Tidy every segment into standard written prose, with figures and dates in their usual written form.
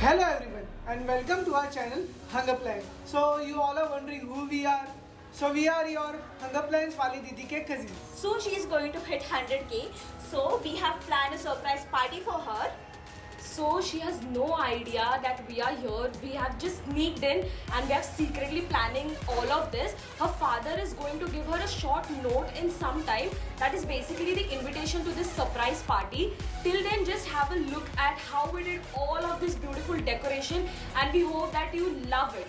Hello everyone and welcome to our channel Hunger Plan. So you all are wondering who we are. So we are your Hunger Plans wali didi ke cousins. Soon she is going to hit 100k. So we have planned a surprise party for her. So she has no idea that we are here. We have just sneaked in and we are secretly planning all of this. Her father is going to give her a short note in some time. That is basically the invitation to this surprise party. Till then, just have a look at how we did all of this beautiful decoration and we hope that you love it.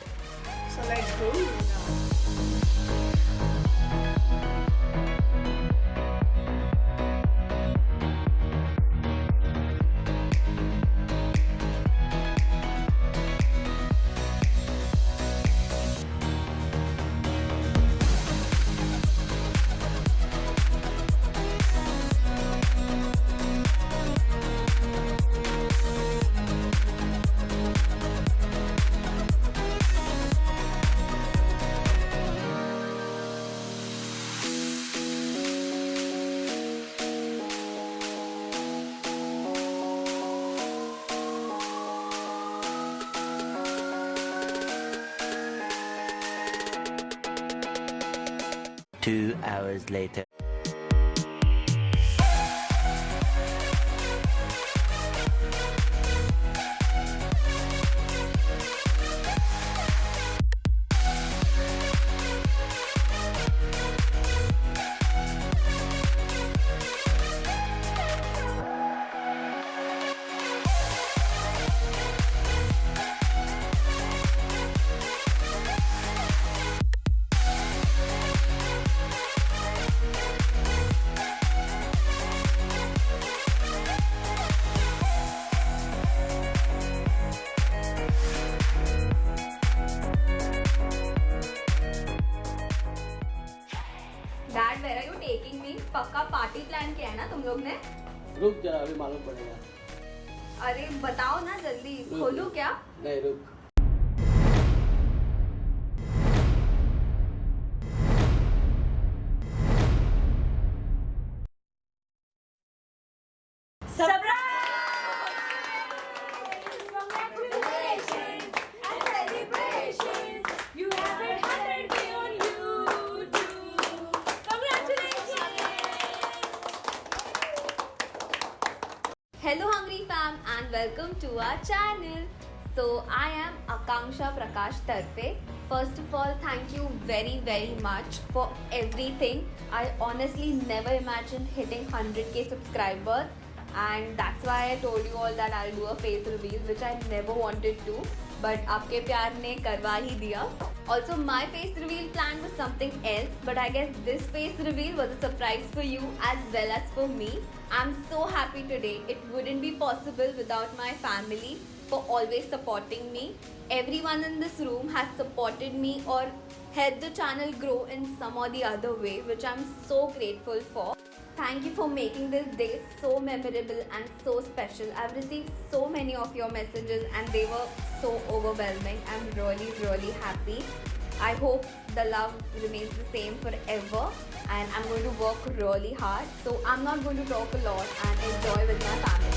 So let's go. Two hours later. Dad, where are you taking me? पक्का party plan किया है ना तुम लोग ने? रुक जरा, अभी मालूम पड़ेगा। अरे बताओ ना जल्दी, खोलूं क्या? नहीं रुक। Hello Hungry fam and welcome to our channel. So I am Akanksha Prakash Tarfe. First of all, thank you very much for everything. I honestly never imagined hitting 100k subscribers, and that's why I told you all that I'll do a face reveal, which I never wanted to, but आपके प्यार ने करवा ही दिया. Also, my face reveal plan was something else, but I guess this face reveal was a surprise for you as well as for me. I'm so happy today. It wouldn't be possible without my family for always supporting me. Everyone in this room has supported me or helped the channel grow in some or the other way, which I'm so grateful for. Thank you for making this day so memorable and so special. I've received so many of your messages and they were so overwhelming. I'm really happy. I hope the love remains the same forever, and I'm going to work really hard. So I'm not going to talk a lot and enjoy with my family.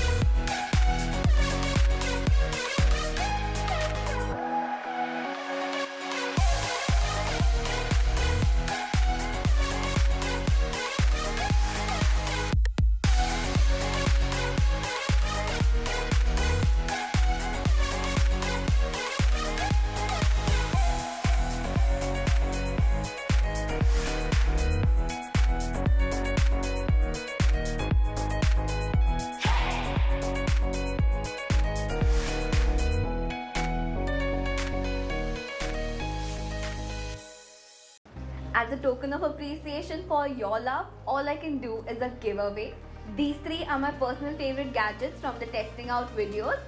As a token of appreciation for your love, all I can do is a giveaway. These three are my personal favorite gadgets from the testing out videos.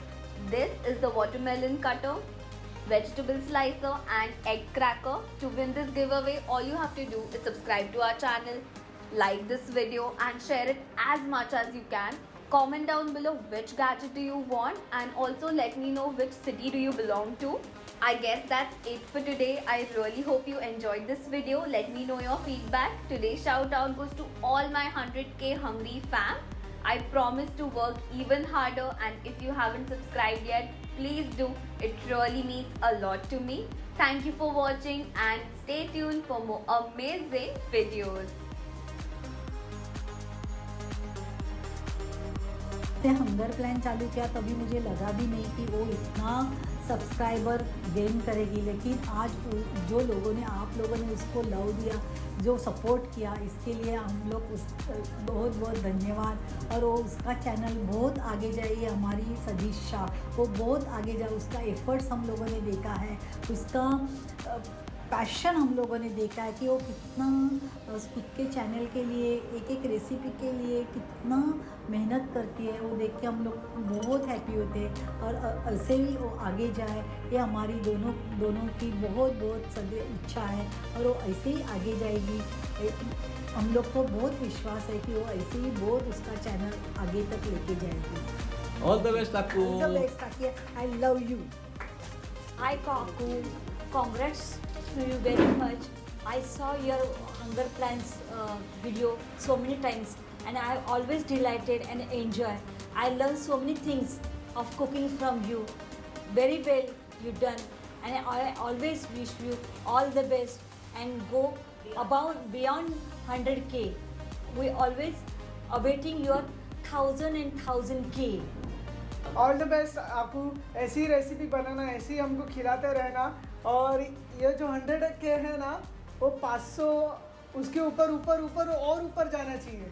This is the watermelon cutter, vegetable slicer and egg cracker. To win this giveaway, all you have to do is subscribe to our channel, like this video and share it as much as you can. Comment down below which gadget do you want, and also let me know which city do you belong to. I guess that's it for today. I really hope you enjoyed this video. Let me know your feedback. Today's shout out goes to all my 100k hungry fam. I promise to work even harder, and if you haven't subscribed yet, please do. It really means a lot to me. Thank you for watching and stay tuned for more amazing videos. से hunger plan चालू किया तभी मुझे लगा भी नहीं कि वो इतना सब्सक्राइबर गेन करेगी, लेकिन आज जो लोगों ने, आप लोगों ने उसको लव दिया, जो सपोर्ट किया, इसके लिए हम लोग उस बहुत बहुत धन्यवाद। और वो उसका चैनल बहुत आगे जाए, ये हमारी सदिशा वो बहुत आगे जाए, उसका एफर्ट्स हम लोगों ने देखा है, उसका पैशन हम लोगों ने देखा है कि वो कितना खुद के चैनल के लिए, एक एक रेसिपी के लिए कितना मेहनत करती है, वो देख के हम लोग बहुत हैप्पी होते हैं। और ऐसे ही वो आगे जाए, ये हमारी दोनों की बहुत बहुत सदैव इच्छा है, और वो ऐसे ही आगे जाएगी। हम लोग को बहुत विश्वास है कि वो ऐसे ही बहुत उसका चैनल आगे तक लेके जाएगी। ऑल द बेस्ट आपको। ऑल द बेस्ट ताकि I love you. Hi Kaku, congrats to you very much. I saw your hunger plans video so many times and I always delighted and enjoy. I learned so many things of cooking from you. Very well you done, and I always wish you all the best and go about beyond 100K. We always awaiting your 1000K. All the best आपू, ऐसी recipe बनाना, ऐसी हमको खिलाते रहना, और ये जो 100K है ना, वो 500 उसके ऊपर ऊपर ऊपर और ऊपर जाना चाहिए।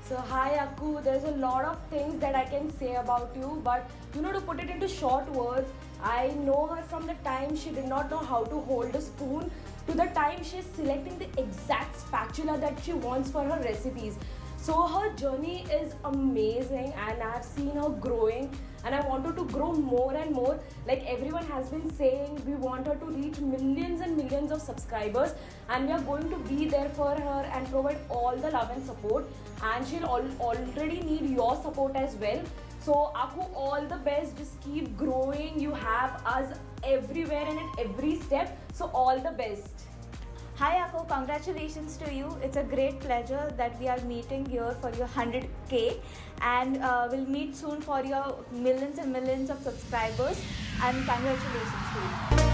So hi Akku, there's a lot of things that I can say about you, but to put it into short words, I know her from the time she did not know how to hold a spoon to the time she's selecting the exact spatula that she wants for her recipes. So her journey is amazing and I've seen her growing and I want her to grow more and more. Like everyone has been saying, we want her to reach millions and millions of subscribers, and we are going to be there for her and provide all the love and support, and she'll already need your support as well. So Akku, all the best, just keep growing. You have us everywhere and at every step, so all the best. Hi Akku, congratulations to you. It's a great pleasure that we are meeting here for your 100K, and we'll meet soon for your millions and millions of subscribers, and congratulations to you.